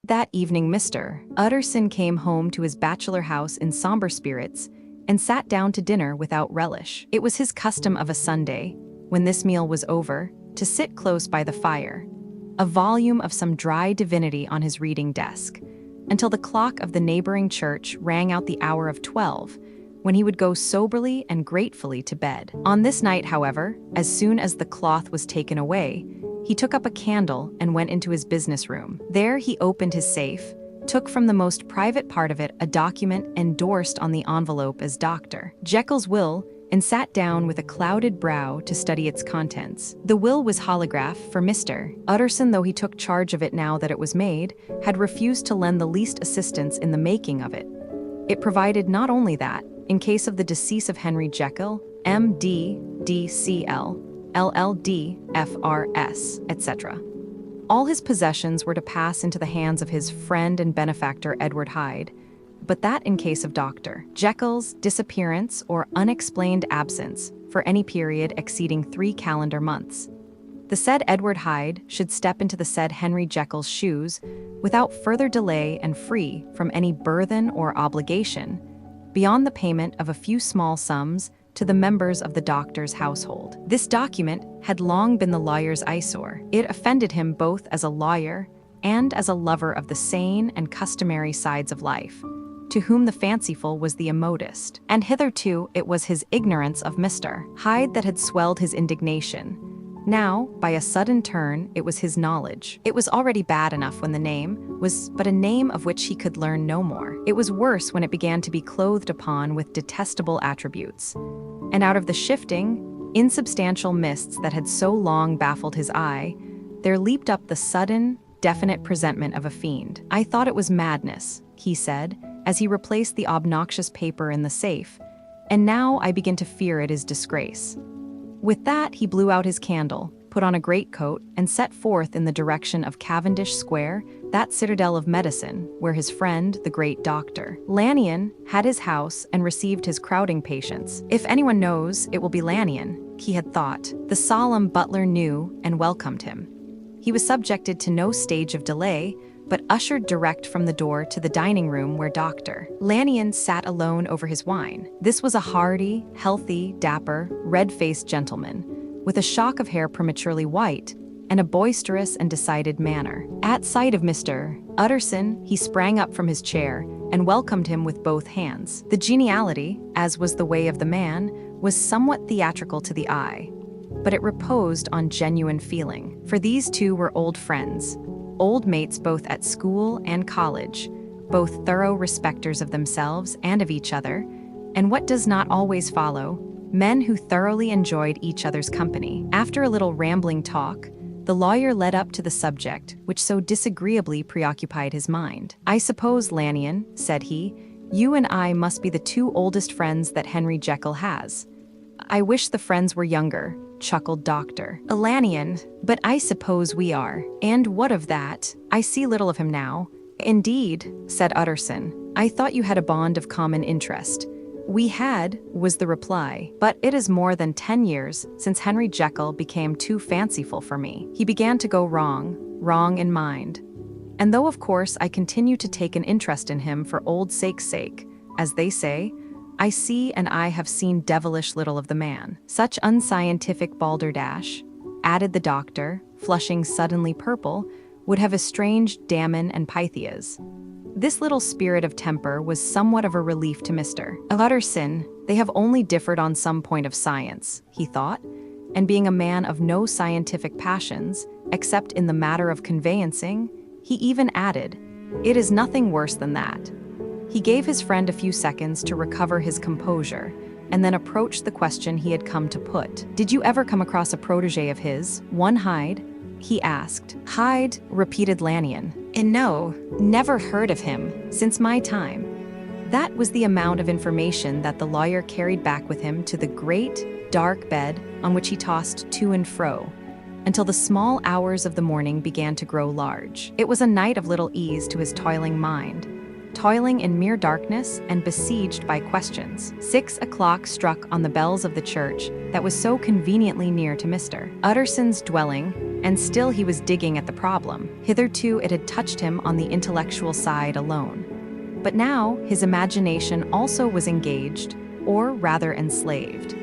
That evening, Mr. Utterson came home to his bachelor house in somber spirits and sat down to dinner without relish. It was his custom of a Sunday, when this meal was over, to sit close by the fire, a volume of some dry divinity on his reading desk, until the clock of the neighboring church rang out the hour of 12, when he would go soberly and gratefully to bed. On this night, however, as soon as the cloth was taken away, he took up a candle and went into his business room. There he opened his safe, took from the most private part of it a document endorsed on the envelope as Dr. Jekyll's will, and sat down with a clouded brow to study its contents. The will was holograph, for Mr. Utterson, though he took charge of it now that it was made, had refused to lend the least assistance in the making of it. It provided not only that, in case of the decease of Henry Jekyll, M.D., D.C.L., LL.D., F.R.S., etc., all his possessions were to pass into the hands of his friend and benefactor Edward Hyde, but that in case of Dr. Jekyll's disappearance or unexplained absence for any period exceeding 3 calendar months. The said Edward Hyde should step into the said Henry Jekyll's shoes without further delay and free from any burthen or obligation, beyond the payment of a few small sums to the members of the doctor's household. This document had long been the lawyer's eyesore. It offended him both as a lawyer and as a lover of the sane and customary sides of life, to whom the fanciful was the immodest. And hitherto it was his ignorance of Mr. Hyde that had swelled his indignation. Now, by a sudden turn, it was his knowledge. It was already bad enough when the name was but a name of which he could learn no more. It was worse when it began to be clothed upon with detestable attributes. And out of the shifting, insubstantial mists that had so long baffled his eye, there leaped up the sudden, definite presentment of a fiend. "I thought it was madness," he said, as he replaced the obnoxious paper in the safe, "and now I begin to fear it is disgrace." With that, he blew out his candle, put on a greatcoat, and set forth in the direction of Cavendish Square, that citadel of medicine, where his friend, the great Dr. Lanyon, had his house and received his crowding patients. If anyone knows, it will be Lanyon, he had thought. The solemn butler knew and welcomed him. He was subjected to no stage of delay, but ushered direct from the door to the dining room where Dr. Lanyon sat alone over his wine. This was a hardy, healthy, dapper, red-faced gentleman, with a shock of hair prematurely white, and a boisterous and decided manner. At sight of Mr. Utterson, he sprang up from his chair and welcomed him with both hands. The geniality, as was the way of the man, was somewhat theatrical to the eye, but it reposed on genuine feeling, for these two were old friends, old mates both at school and college, both thorough respecters of themselves and of each other, and what does not always follow, men who thoroughly enjoyed each other's company. After a little rambling talk, the lawyer led up to the subject which so disagreeably preoccupied his mind. "I suppose, Lanyon," said he, "you and I must be the 2 oldest friends that Henry Jekyll has." "I wish the friends were younger," chuckled Dr. Lanyon, "but I suppose we are. And what of that? I see little of him now." "Indeed," said Utterson, "I thought you had a bond of common interest." "We had," was the reply, "but it is more than 10 years since Henry Jekyll became too fanciful for me. He began to go wrong in mind. And though of course I continue to take an interest in him for old sake's sake, as they say, I see and I have seen devilish little of the man. Such unscientific balderdash," added the doctor, flushing suddenly purple, "would have estranged Damon and Pythias." This little spirit of temper was somewhat of a relief to Mr. Utterson. They have only differed on some point of science, he thought, and being a man of no scientific passions, except in the matter of conveyancing, he even added, "It is nothing worse than that." He gave his friend a few seconds to recover his composure, and then approached the question he had come to put. "Did you ever come across a protege of his, one Hyde?" he asked. "Hyde," repeated Lanyon. "And no, never heard of him, since my time." That was the amount of information that the lawyer carried back with him to the great, dark bed on which he tossed to and fro, until the small hours of the morning began to grow large. It was a night of little ease to his toiling mind, toiling in mere darkness and besieged by questions. 6 o'clock struck on the bells of the church that was so conveniently near to Mr. Utterson's dwelling, and still he was digging at the problem. Hitherto it had touched him on the intellectual side alone. But now his imagination also was engaged, or rather enslaved.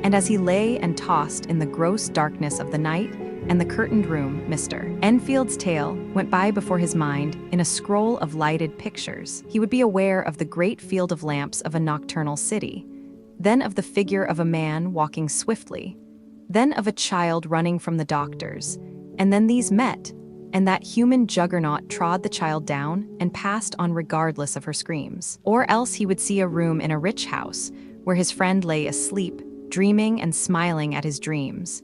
And as he lay and tossed in the gross darkness of the night and the curtained room, Mr. Enfield's tale went by before his mind in a scroll of lighted pictures. He would be aware of the great field of lamps of a nocturnal city, then of the figure of a man walking swiftly, then of a child running from the doctors, and then these met, and that human juggernaut trod the child down and passed on regardless of her screams. Or else he would see a room in a rich house where his friend lay asleep, dreaming and smiling at his dreams.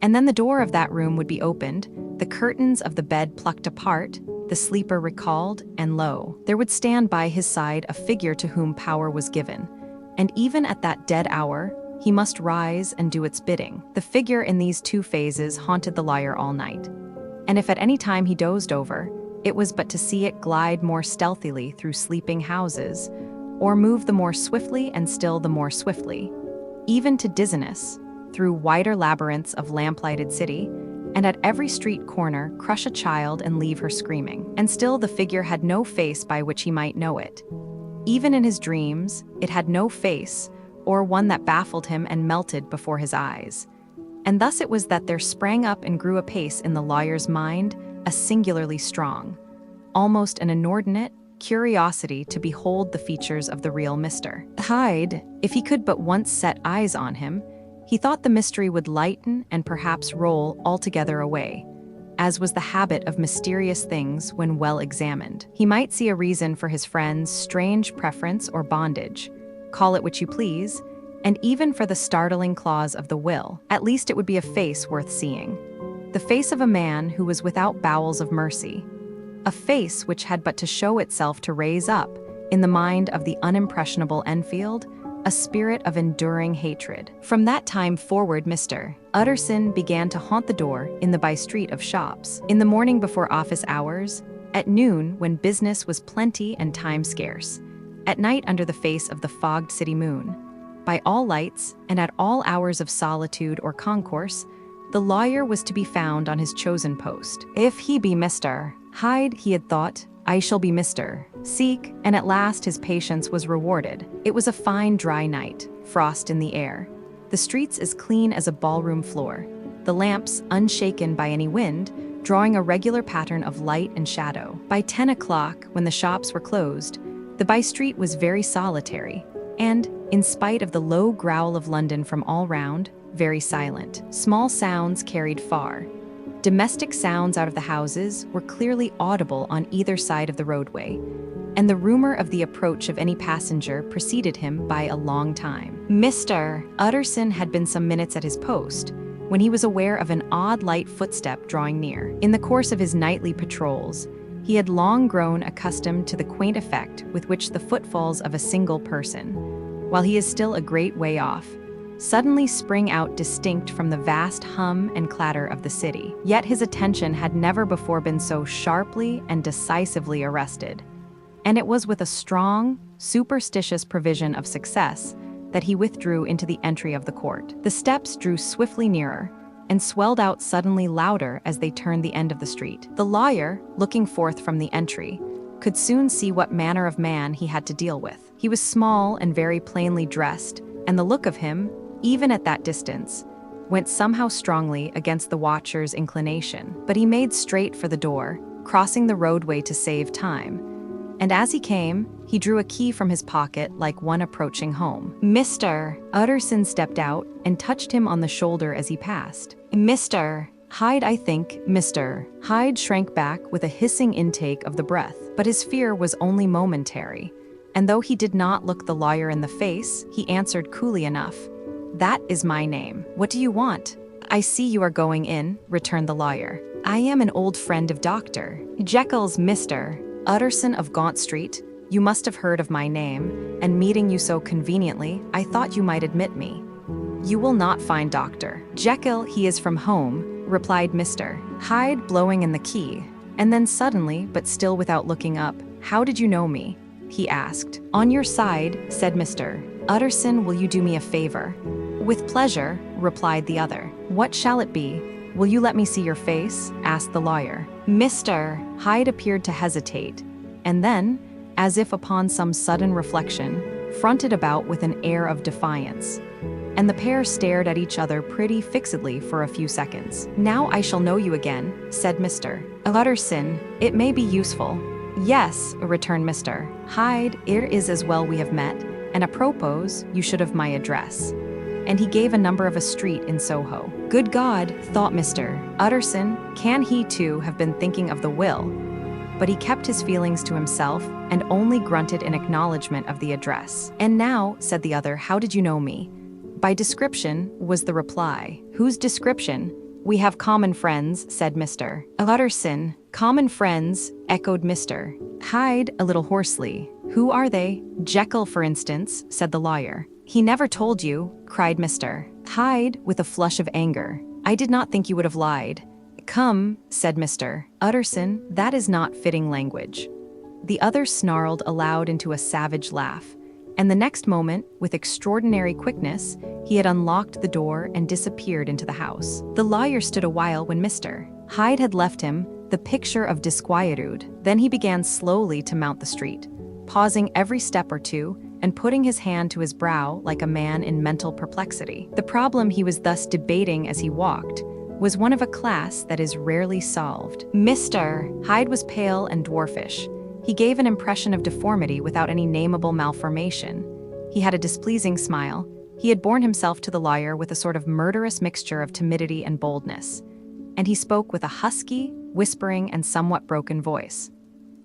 And then the door of that room would be opened, the curtains of the bed plucked apart, the sleeper recalled, and lo, there would stand by his side a figure to whom power was given. And even at that dead hour, he must rise and do its bidding. The figure in these two phases haunted the liar all night. And if at any time he dozed over, it was but to see it glide more stealthily through sleeping houses, or move the more swiftly and still the more swiftly, even to dizziness, through wider labyrinths of lamplighted city, and at every street corner crush a child and leave her screaming. And still the figure had no face by which he might know it. Even in his dreams, it had no face, or one that baffled him and melted before his eyes. And thus it was that there sprang up and grew apace in the lawyer's mind a singularly strong, almost an inordinate, curiosity to behold the features of the real Mr. Hyde. If he could but once set eyes on him, he thought the mystery would lighten and perhaps roll altogether away, as was the habit of mysterious things when well examined. He might see a reason for his friend's strange preference or bondage, call it which you please, and even for the startling clause of the will. At least it would be a face worth seeing. The face of a man who was without bowels of mercy. A face which had but to show itself to raise up, in the mind of the unimpressionable Enfield, a spirit of enduring hatred. From that time forward, Mr. Utterson began to haunt the door in the by-street of shops, in the morning before office hours, at noon when business was plenty and time scarce, at night under the face of the fogged city moon. By all lights, and at all hours of solitude or concourse, the lawyer was to be found on his chosen post. If he be Mr. Hyde, he had thought, I shall be Mr. Seek, and at last his patience was rewarded. It was a fine dry night, frost in the air, the streets as clean as a ballroom floor, the lamps unshaken by any wind, drawing a regular pattern of light and shadow. By 10 o'clock, when the shops were closed, the by-street was very solitary, and, in spite of the low growl of London from all round, very silent. Small sounds carried far. Domestic sounds out of the houses were clearly audible on either side of the roadway, and the rumor of the approach of any passenger preceded him by a long time. Mr. Utterson had been some minutes at his post, when he was aware of an odd light footstep drawing near. In the course of his nightly patrols, he had long grown accustomed to the quaint effect with which the footfalls of a single person, while he is still a great way off, suddenly spring out distinct from the vast hum and clatter of the city. Yet his attention had never before been so sharply and decisively arrested, and it was with a strong, superstitious prevision of success that he withdrew into the entry of the court. The steps drew swiftly nearer, and swelled out suddenly louder as they turned the end of the street. The lawyer, looking forth from the entry, could soon see what manner of man he had to deal with. He was small and very plainly dressed, and the look of him, even at that distance, went somehow strongly against the watcher's inclination. But he made straight for the door, crossing the roadway to save time, and as he came, he drew a key from his pocket like one approaching home. Mr. Utterson stepped out and touched him on the shoulder as he passed. Mr. Hyde, I think, Mr. Hyde shrank back with a hissing intake of the breath, but his fear was only momentary, and though he did not look the lawyer in the face, he answered coolly enough, That is my name. What do you want? I see you are going in, returned the lawyer. I am an old friend of Dr. Jekyll's, Mr. Utterson of Gaunt Street. You must have heard of my name, and meeting you so conveniently, I thought you might admit me. You will not find Dr. Jekyll, he is from home, replied Mr. Hyde, blowing in the key, and then suddenly, but still without looking up, How did you know me? He asked. On your side, said Mr. Utterson, will you do me a favor? With pleasure, replied the other. What shall it be? "Will you let me see your face?" asked the lawyer. "Mr." Hyde appeared to hesitate, and then, as if upon some sudden reflection, fronted about with an air of defiance. And the pair stared at each other pretty fixedly for a few seconds. "Now I shall know you again," said Mr. Utterson. "It may be useful." "Yes," returned Mr. Hyde, "it is as well we have met, and apropos, you should have my address." And he gave a number of a street in Soho. Good God, thought Mr. Utterson, can he too have been thinking of the will? But he kept his feelings to himself and only grunted in acknowledgement of the address. "And now," said the other, "how did you know me?" "By description," was the reply. "Whose description?" "We have common friends," said Mr. Utterson. "Common friends," echoed Mr. Hyde a little hoarsely. "Who are they?" "Jekyll, for instance," said the lawyer. "He never told you," cried Mr. Hyde with a flush of anger. "I did not think you would have lied." "Come," said Mr. Utterson, "that is not fitting language." The other snarled aloud into a savage laugh, and the next moment, with extraordinary quickness, he had unlocked the door and disappeared into the house. The lawyer stood a while when Mr. Hyde had left him, the picture of disquietude. Then he began slowly to mount the street, pausing every step or two and putting his hand to his brow like a man in mental perplexity. The problem he was thus debating as he walked was one of a class that is rarely solved. Mr. Hyde was pale and dwarfish. He gave an impression of deformity without any nameable malformation. He had a displeasing smile. He had borne himself to the lawyer with a sort of murderous mixture of timidity and boldness, and he spoke with a husky, whispering, and somewhat broken voice.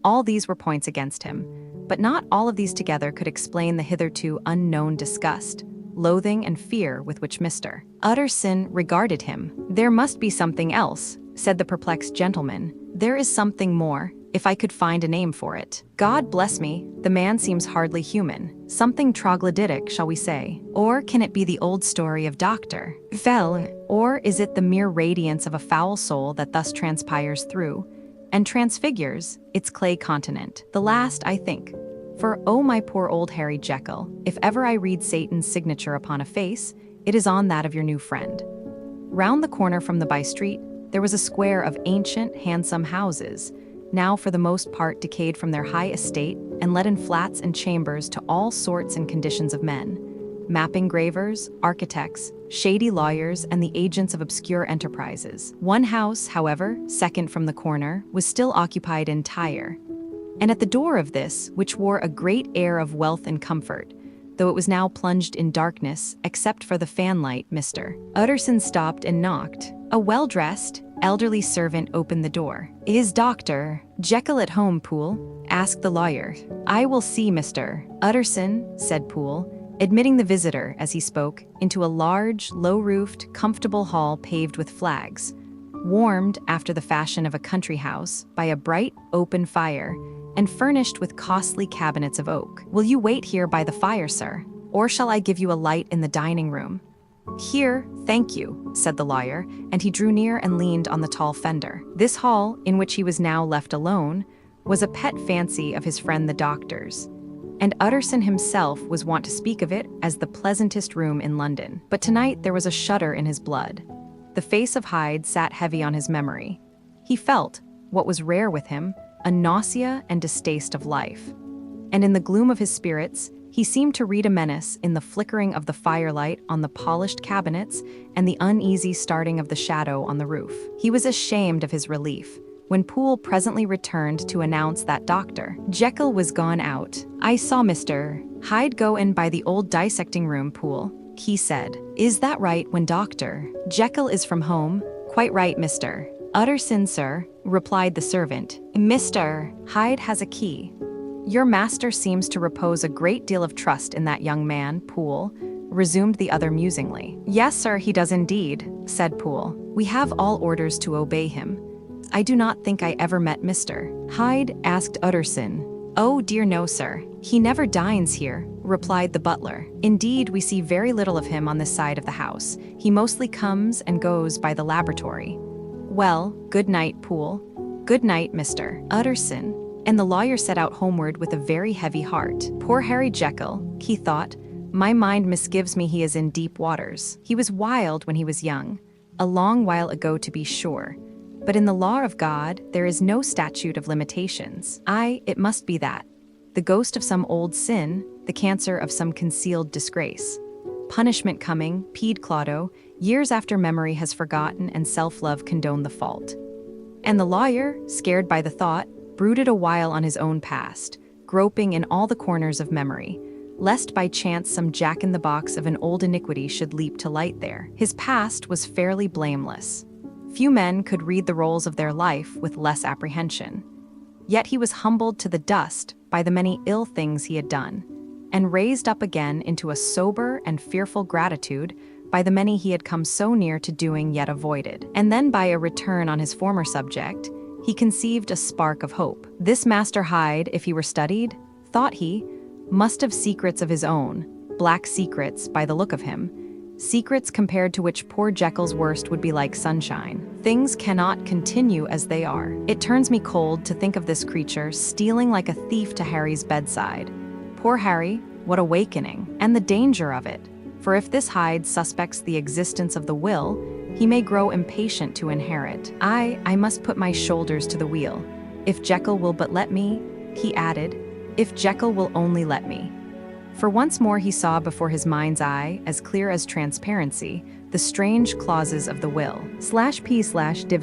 All these were points against him, but not all of these together could explain the hitherto unknown disgust, loathing, and fear with which Mr. Utterson regarded him. "There must be something else," said the perplexed gentleman. "There is something more, if I could find a name for it. God bless me, the man seems hardly human. Something troglodytic, shall we say? Or can it be the old story of Dr. Vell? Or is it the mere radiance of a foul soul that thus transpires through and transfigures its clay continent? The last, I think. For, oh my poor old Harry Jekyll, if ever I read Satan's signature upon a face, it is on that of your new friend." Round the corner from the by-street, there was a square of ancient, handsome houses, now for the most part decayed from their high estate and let in flats and chambers to all sorts and conditions of men: map engravers, architects, shady lawyers, and the agents of obscure enterprises. One house, however, second from the corner, was still occupied entire. And at the door of this, which wore a great air of wealth and comfort, though it was now plunged in darkness, except for the fanlight, Mr. Utterson stopped and knocked. A well-dressed, elderly servant opened the door. "Is Dr. Jekyll at home, Poole?" asked the lawyer. "I will see Mr. Utterson," said Poole, admitting the visitor, as he spoke, into a large, low-roofed, comfortable hall paved with flags, warmed, after the fashion of a country house, by a bright, open fire, and furnished with costly cabinets of oak. "Will you wait here by the fire, sir? Or shall I give you a light in the dining room?" "Here, thank you," said the lawyer, and he drew near and leaned on the tall fender. This hall, in which he was now left alone, was a pet fancy of his friend the doctor's, and Utterson himself was wont to speak of it as the pleasantest room in London. But tonight there was a shudder in his blood. The face of Hyde sat heavy on his memory. He felt, what was rare with him, a nausea and distaste of life. And in the gloom of his spirits, he seemed to read a menace in the flickering of the firelight on the polished cabinets and the uneasy starting of the shadow on the roof. He was ashamed of his relief when Poole presently returned to announce that Dr. Jekyll was gone out. "I saw Mr. Hyde go in by the old dissecting room, Poole," he said. "Is that right when Dr. Jekyll is from home?" "Quite right, Mr. Utterson, sir," replied the servant. "Mr. Hyde has a key." "Your master seems to repose a great deal of trust in that young man, Poole," resumed the other musingly. "Yes, sir, he does indeed," said Poole. "We have all orders to obey him." "I do not think I ever met Mr. Hyde?" asked Utterson. "Oh dear no, sir. He never dines here," replied the butler. "Indeed, we see very little of him on this side of the house. He mostly comes and goes by the laboratory." "Well, good night, Poole." "Good night, Mr. Utterson." And the lawyer set out homeward with a very heavy heart. Poor Harry Jekyll, he thought, my mind misgives me he is in deep waters. He was wild when he was young, A long while ago, to be sure. But in the law of God, there is no statute of limitations. It must be that. The ghost of some old sin, the cancer of some concealed disgrace. Punishment coming, peed Clodagh, years after memory has forgotten and self-love condoned the fault. And the lawyer, scared by the thought, brooded a while on his own past, groping in all the corners of memory, lest by chance some jack-in-the-box of an old iniquity should leap to light there. His past was fairly blameless. Few men could read the rolls of their life with less apprehension. Yet he was humbled to the dust by the many ill things he had done, and raised up again into a sober and fearful gratitude by the many he had come so near to doing yet avoided. And then by a return on his former subject, he conceived a spark of hope. This Master Hyde, if he were studied, thought he, must have secrets of his own, black secrets by the look of him, secrets compared to which poor Jekyll's worst would be like sunshine. Things cannot continue as they are. It turns me cold to think of this creature stealing like a thief to Harry's bedside. Poor Harry, what awakening, and the danger of it. For if this Hyde suspects the existence of the will, he may grow impatient to inherit. I must put my shoulders to the wheel. If Jekyll will but let me, he added, if Jekyll will only let me. For once more he saw before his mind's eye, as clear as transparency, the strange clauses of the will. /p/div/body.